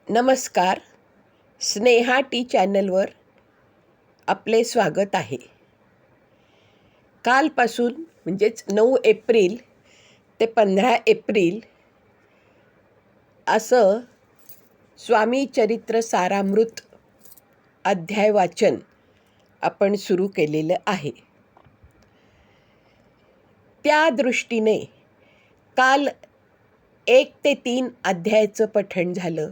नमस्कार. स्नेहा टी चॅनलवर आपले स्वागत आहे. कालपासून म्हणजेच 9 एप्रिल ते 15 एप्रिल असं स्वामी चरित्र सारामृत अध्याय वाचन आपण सुरू केलेलं आहे. त्या दृष्टीने काल 1 ते 3 अध्यायाचं पठण झालं.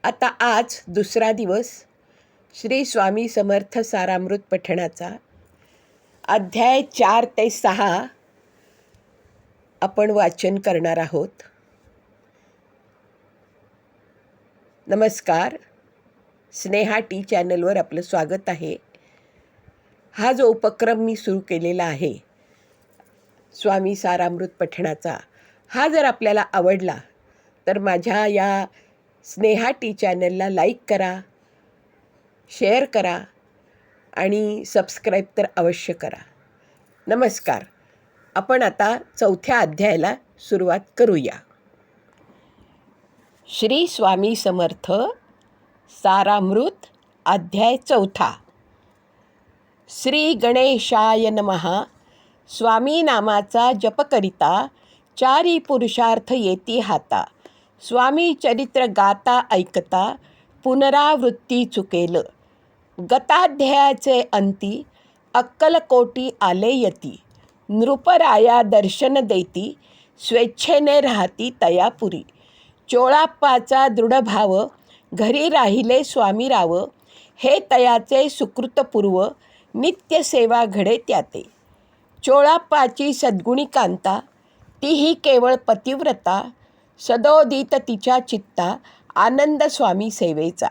आता आज दुसरा दिवस श्री स्वामी समर्थ सारामृत पठणाचा अध्याय 4 ते 6 आपण वाचन करणार आहोत. नमस्कार. स्नेहा टी चॅनलवर आपलं स्वागत आहे. हा जो उपक्रम मी सुरू केलेला आहे स्वामी सारामृत पठणाचा, हा जर आपल्याला आवडला तर माझ्या या स्नेहा टी चॅनलला लाईक करा, शेअर करा आणि सबस्क्राईब तर अवश्य करा. नमस्कार. आपण आता 4थ्या अध्यायाला सुरुवात करूया. श्री स्वामी समर्थ सारामृत अध्याय 4. श्री गणेशाय नमः. स्वामी नामाचा जप करिता 4 पुरुषार्थ येती हाता. स्वामी चरित्र गाता ऐकता पुनरावृत्ती चुकेल. गताध्यायाचे अंती अक्कलकोटी आले यती. नृपराया दर्शन देती स्वेच्छेने राहती तयापुरी. चोळाप्पाचा दृढभाव घरी राहिले स्वामीराव. हे तयाचे सुकृतपूर्व नित्य सेवा घडे त्याते. चोळाप्पाची सद्गुणी कांता तीही केवळ पतिव्रता. सदोदित तिच्या चित्ता आनंद स्वामी सेवेचा.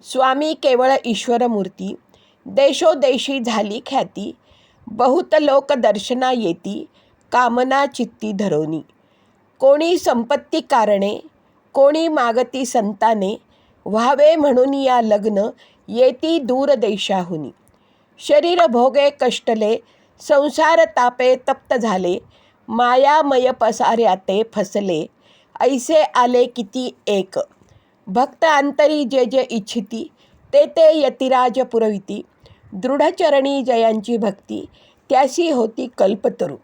स्वामी केवळ ईश्वरमूर्ती देशोदेशी झाली ख्याती. बहुत लोक दर्शना येती कामना चित्ती धरोनी. कोणी संपत्ती कारणे कोणी मागती संताने. व्हावे म्हणून या लग्न येती दूर देशाहुनी. शरीर भोगे कष्टले संसार तापे तप्त झाले. मायामय पसाऱ्याते फसले ऐसे आले किती एक. भक्त अंतरी जे जे इच्छिती ते ते यतिराज पुरविती. दृढचरणी जयांची भक्ती त्यासी होती कल्पतरू.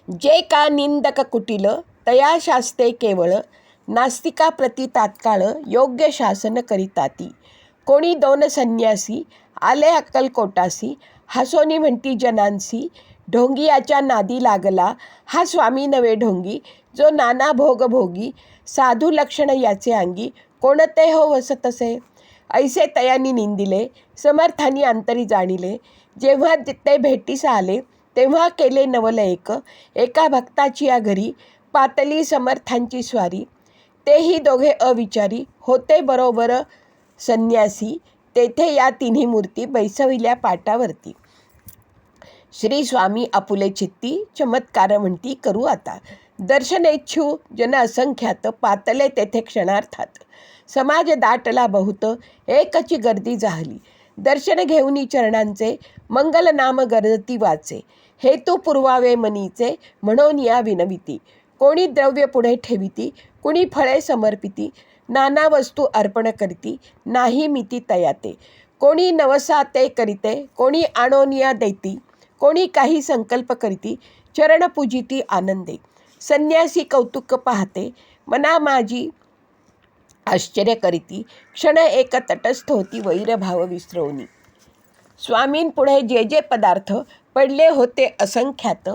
जे का निंदक कुटिल तया शास्ते केवळ. नास्तिका प्रति तात्काळ योग्य शासन करिताती. कोणी 2 संन्यासी आले अक्कलकोटासी. हसोनी म्हणती जनांसी ढोंगियाच्या नादी लागला. हा स्वामी नवे ढोंगी जो नाना भोग भोगी. साधू लक्षण याचे अंगी कोणते हो वसतसे. ऐसे तयानी निंदिले समर्थानी अंतरी जाणिले. जेव्हा ते भेटीस आले तेव्हा केले नवल एक. एका भक्ताची या घरी पातली समर्थांची स्वारी. तेही दोघे अविचारी होते बरोबर संन्यासी. तेथे या तिन्ही मूर्ती बैसविल्या पाटावरती. श्री स्वामी आपुले चित्ती चमत्कार म्हणती करू आता. दर्शनेच्छू जन असंख्यात पातले तेथे क्षणार्थात. समाज दाटला बहुत एकची गर्दी जाहली. दर्शन घेऊनी चरणांचे मंगल नाम गरजती वाचे. हेतू पुरवावे मनीचे म्हणून या विनविती. कोणी द्रव्य पुढे ठेविती कुणी फळे समर्पिती. नाना वस्तू अर्पण करीती नाही मिती तयाते. कोणी नवसा ते करीते कोणी आणोनिया देती. कोणी काही संकल्प करीती चरण पूजिती आनंदे. संन्यासी कौतुक पाहते मना माझी आश्चर्य करीती. क्षण एक तटस्थ होती वैरभाव विसरवणी. स्वामींपुढे जे जे पदार्थ पडले होते असंख्यात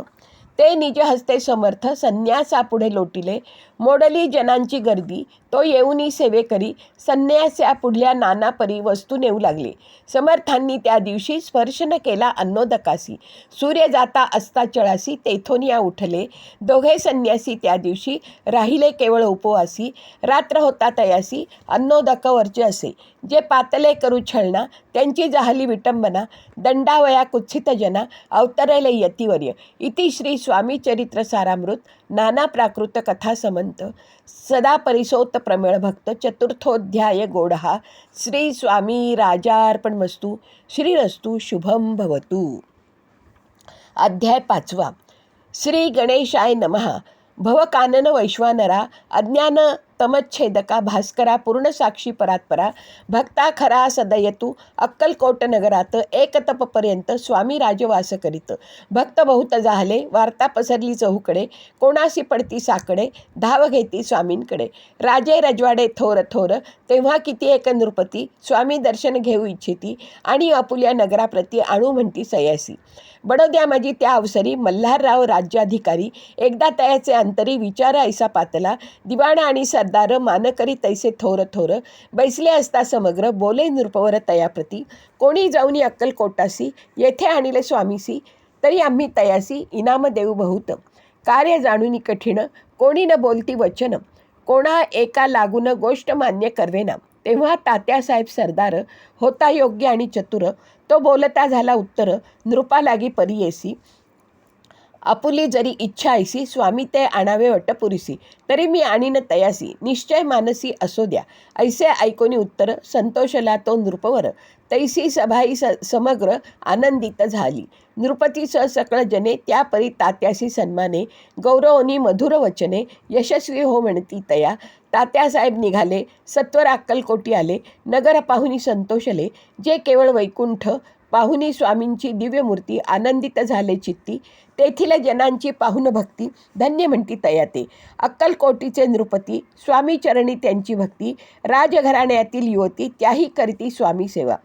ते निज हस्ते समर्थ संन्यासापुढे लोटिले. मोडली जनांची गर्दी तो येऊनी सेवे करी. संन्यासा पुढल्या नाना परी वस्तू नेऊ लागले. समर्थांनी त्या दिवशी स्पर्श न केला अन्नोदकासी. सूर्य जाता असता चळासी तेथून या उठले. दोघे संन्यासी त्या दिवशी राहिले केवळ उपवासी. रात्र होता तयासी अन्नोदक वरचे असे. जे पातले करू छळना त्यांची जाहली विटंबना. दंडावया कुत्सित जना अवतरले यतिवर्य. इति श्री स्वामी चरित्र सारामृत नाना प्राकृत कथा समंत सदा परिसोत प्रमेळ भक्त चतुर्थोध्याय गोडहा. श्री स्वामी राजार्पणमस्तु. श्रीरस्तु शुभम भवतु. अध्याय 5. श्री गणेशाय नमः. भवकानन वैश्वानरा अज्ञान तमच्छेदका भास्करा पूर्णसाक्षी परात्परा भक्ता खरा सदयतू अक्कलकोट नगरात एकतपपर्यंत स्वामी राजवास करीत. भक्त बहुत जाहले वार्ता पसरली चहूकडे कोणासी पडती साकडे धाव घेती स्वामींकडे. राजे रजवाडे थोर थोर तेव्हा किती एक नृपती स्वामी दर्शन घेऊ इच्छिती आणि आपुल्या नगराप्रती आणू म्हणती सयासी. बडोद्या माझी त्या अवसरी मल्हारराव राज्याधिकारी एकदा तयाचे अंतरी विचार ऐसा पातला दिवाणा आणि सरदार मानकरी तैसे थोर थोर बैसले असता समग्र बोले नृपवर तयाप्रती. कोणी जाऊनी अक्कलकोटासी येथे आणिले स्वामीसी तरी आम्ही तयासी इनाम देऊ बहुत. कार्य जाणूनी कठीण कोणी न बोलती वचन कोणा एका लागून गोष्ट मान्य करवेना. तेव्हा तात्यासाहेब सरदार होता योग्य आणि चतुर तो बोलता झाला उत्तर नृपा लागी परियेसी. आपुली जरी इच्छा ऐसी स्वामी ते आणावे वटपुरीसी तरी मी आणीन तयासी निश्चय मानसी असो द्या. ऐसे ऐकोनी उत्तर संतोषला तो नृपवर तैसी सभाई समग्र आनंदित झाली. नृपती सकळ जने त्यापरी तात्यासी सन्माने गौरवनी मधुर वचने यशस्वी हो म्हणती तया. तात्यासाहेब निघाले सत्वर अक्कलकोटी आले नगर पाहुनी संतोषले जे केवळ वैकुंठ पाहुनी स्वामींची दिव्यमूर्ती आनंदित झाले चित्ती. तेथील जनांची पाहुन भक्ती धन्य म्हणती तया ते. अक्कलकोटीचे नृपती स्वामी चरणी त्यांची भक्ती राजघराण्यातील युवती त्याही करती स्वामी सेवा.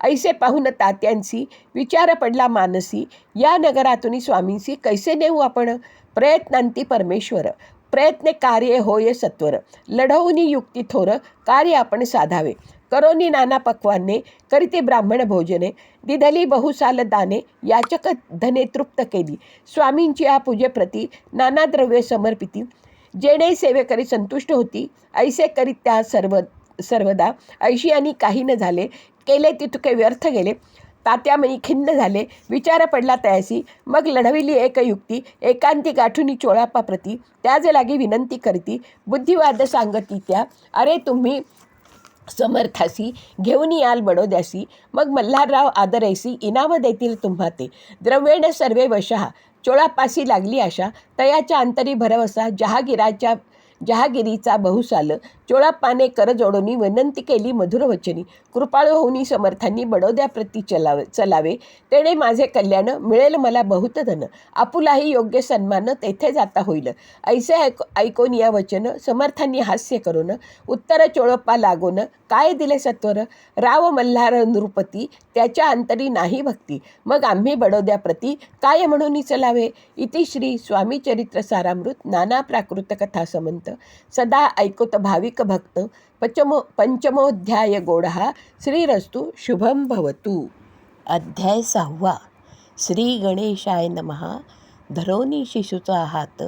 ऐसे पाहून तात्यांसी विचार पडला मानसी या नगरातून स्वामींसी कैसे नेऊ आपण. प्रयत्नांती परमेश्वर प्रयत्न कार्य होय सत्वर लढवूनी युक्ती थोर कार्य आपण साधावे. करोनी नाना पक्वाने करीते ब्राह्मण भोजने दिधली बहुसाल दाने याचक धने तृप्त केली. स्वामींची या पूजेप्रती नाना द्रव्ये समर्पिती जेणे सेवेकरी संतुष्ट होती. ऐसे करीत त्या सर्वदा ऐशी आणि काही न झाले केले तितके व्यर्थ गेले. तात्यामनी खिन्न झाले विचार पडला तयासी मग लढविली एक युक्ती एकांती गाठुनी चोळाप्पाप्रती त्याज लागी विनंती करती बुद्धिवाद सांगती त्या. अरे तुम्ही समर्थासी घेऊन याल बडोद्यासी मग मल्हारराव आदरैसी इनाम देतील तुम्हा ते. द्रव्येण सर्वे वशः चोळापासी लागली आशा तयाच्या अंतरी भरवसा जहागिरीचा बहुसाल. चोळाप्पाने कर जोडूनी विनंती केली मधुर वचनी कृपाळू होऊनी समर्थांनी बडोद्याप्रती चलावे तेणे माझे कल्याण मिळेल मला बहुत धन आपुलाही योग्य सन्मान तेथे जाता होईल. ऐसे ऐकून या वचन समर्थांनी हास्य करून उत्तर चोळप्पा लागून काय दिले सत्वर. राव मल्हार नृपती त्याच्या अंतरी नाही भक्ती मग आम्ही बडोद्याप्रती काय म्हणून चलावे. इति श्री स्वामी चरित्र सारामृत नाना प्राकृत कथा समंत सदा ऐकत भाविक भक्त पंचमोध्याय गोडहा श्रीरस्तु शुभम भवतु. अध्याय 6. श्री गणेशाय नमः. धरोनी शिशूचा हात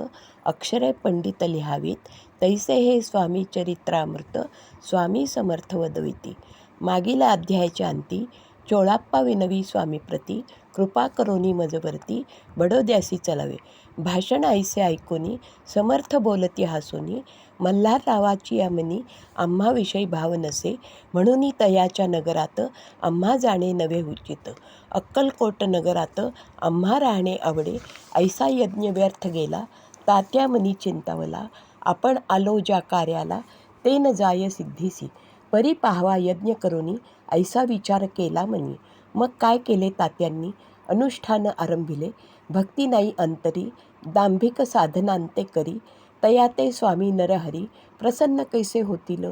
अक्षरे पंडित लिहावीत तैसे हे स्वामी चरित्रामृत स्वामी समर्थ वदविती. मागील अध्यायाच्या अंती चोळाप्पा विनवी स्वामीप्रती कृपा करोनी मजवरती बडोद्यासी चलावे. भाषण ऐसे ऐकोनी समर्थ बोलती हासोनी मल्हाररावाची यामनी आम्हाविषयी भाव नसे म्हणून तयाच्या नगरात आम्हा जाणे नवे उचित. अक्कलकोट नगरात आम्हा राहणे आवडे ऐसा यज्ञ व्यर्थ गेला. तात्यामनी चिंतावला आपण आलो ज्या कार्याला ते न जाय सिद्धीसी. परी पाहवा यज्ञ करोनी ऐसा विचार केला मनी. मग काय केले तात्यांनी अनुष्ठान आरंभिले. भक्ती नाही अंतरी दांभिक साधनांते करी तया ते स्वामी नरहरी प्रसन्न कैसे होतील.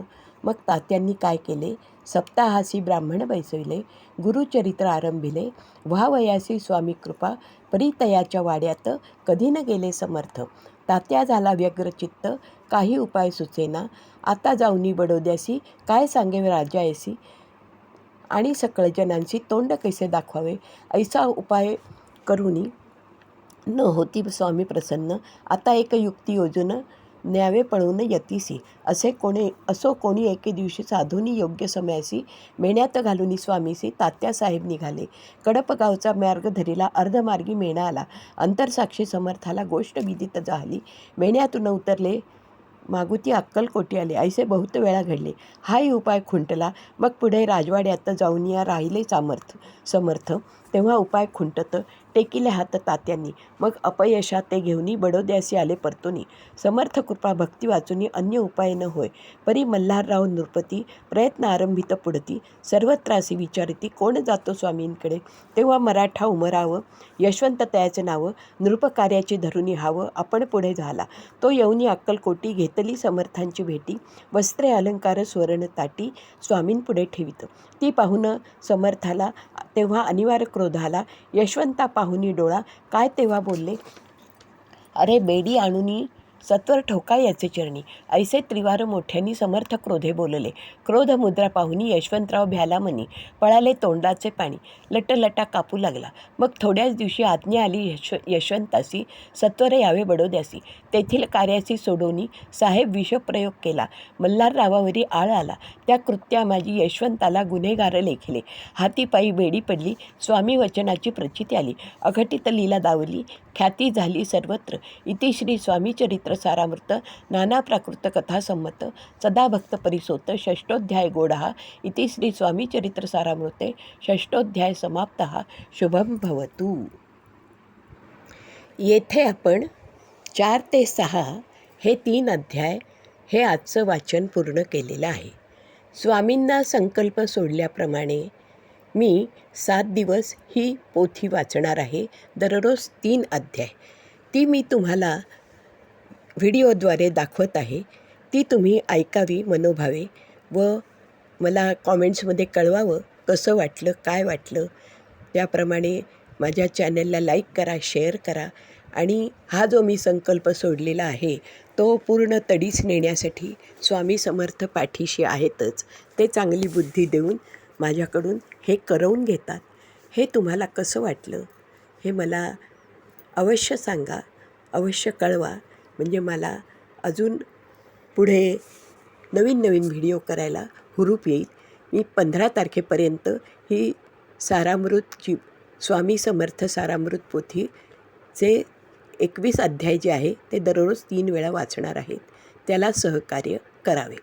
मग तात्यांनी काय केले सप्ताहासी ब्राह्मण बैसविले गुरुचरित्र आरंभिले. व्हावयासी स्वामी कृपा परी तयाच्या वाड्यात कधी न गेले समर्थ. तात्या झाला व्यग्रचित्त काही उपाय सुचेना. आता जाऊनी बडोद्यासी काय सांगे राजायसी आणि सकळ जनांशी तोंड कैसे दाखवावे. ऐसा उपाय करूनी न होती स्वामी प्रसन्न. आता एक युक्ती योजून न्यावे पळून यतीसी. असो कोणी एके दिवशी साधूनी योग्य समयासी मेण्यात घालूनी स्वामीसी तात्यासाहेब निघाले. कडप गावचा मार्ग धरीला अर्धमार्गी मेणा आला. अंतरसाक्षी समर्थाला गोष्ट विदित झाली. मेण्यातून उतरले मागुती अक्कलकोटी आले. ऐसे बहुत वेळा घडले. हाही उपाय खुंटला. मग पुढे राजवाड्यात जाऊन या राहिले समर्थ. तेव्हा उपाय खुंटत टेकिले हात तात्यांनी. मग अपयशा ते घेऊनी बडोद्यासी आले परतुनी. समर्थ कृपा भक्ती वाचुनी अन्य उपाय न होय. परी मल्हारराव नृपती प्रयत्न आरंभित पुढती. सर्वत्रासी विचारिती कोण जातो स्वामींकडे. तेव्हा मराठा उमरावं यशवंत तयाचे नावं. नृपकार्याची धरुनी हावं आपण पुढे झाला. तो येऊनी अक्कलकोटी घेतली समर्थांची भेटी. वस्त्रे अलंकार सुवर्ण ताटी स्वामींपुढे ठेवित. ती पाहून समर्थाला तेव्हा अनिवार्य क्रोध आला. यशवंता पाहुनी डोळा काय तेव्हा बोलले, अरे बेडी आणुनी सत्वर ठोका याचे चरणी. ऐसे त्रिवार मोठ्यांनी समर्थ क्रोधे बोलले. क्रोध मुद्रा पाहुनी यशवंतराव भ्याला मनी. पळाले तोंडाचे पाणी. लटलटा कापू लागला. मग थोड्याच दिवशी आज्ञा आली यशवंतासी सत्वर यावे बडोद्यासी. तेथील कार्यासी सोडोनी साहेब विषप्रयोग केला. मल्हाररावावरी आळ आला. त्या कृत्या माझी यशवंताला गुन्हेगार लेखिले. हाती पायी बेडी पडली. स्वामी वचनाची प्रचिती आली. अघटित लीला दावली. ख्याती झाली सर्वत्र. इति श्री स्वामीचरित्र सारामृत नाना प्राकृत कथा संमत सदाभक्त परिसोत षष्ठोध्याय गोडहा. इति श्री स्वामीचरित्र सारामृते षष्ठोध्याय समाप्तः. शुभम भवतु. येथे आपण 4 ते 6 हे 3 अध्याय हे आजचं वाचन पूर्ण केलेलं आहे. स्वामींना संकल्प सोडल्याप्रमाणे मी 7 दिवस ही पोथी वाचणार आहे. दररोज 3 अध्याय. ती मी तुम्हाला व्हिडिओद्वारे दाखवत आहे. ती तुम्ही ऐकावी मनोभावे व मला कॉमेंट्समध्ये कळवावं कसं वाटलं, काय वाटलं. त्याप्रमाणे माझ्या चॅनलला लाईक करा, शेअर करा आणि हा जो मी संकल्प सोडलेला आहे तो पूर्ण तडीस नेण्यासाठी स्वामी समर्थ पाठीशी आहेतच. ते चांगली बुद्धी देऊन माझ्याकडून हे करवून घेतात. हे तुम्हाला कसं वाटलं हे मला अवश्य सांगा, अवश्य कळवा. म्हणजे मला अजून पुढे नवीन नवीन व्हिडिओ करायला हुरूप येईल. मी 15 तारखेपर्यंत ही सारामृतची स्वामी समर्थ सारामृत पोथीचे 21 अध्याय जे आहे ते दररोज 3 वेळा वाचणार आहेत. त्याला सहकार्य करावे.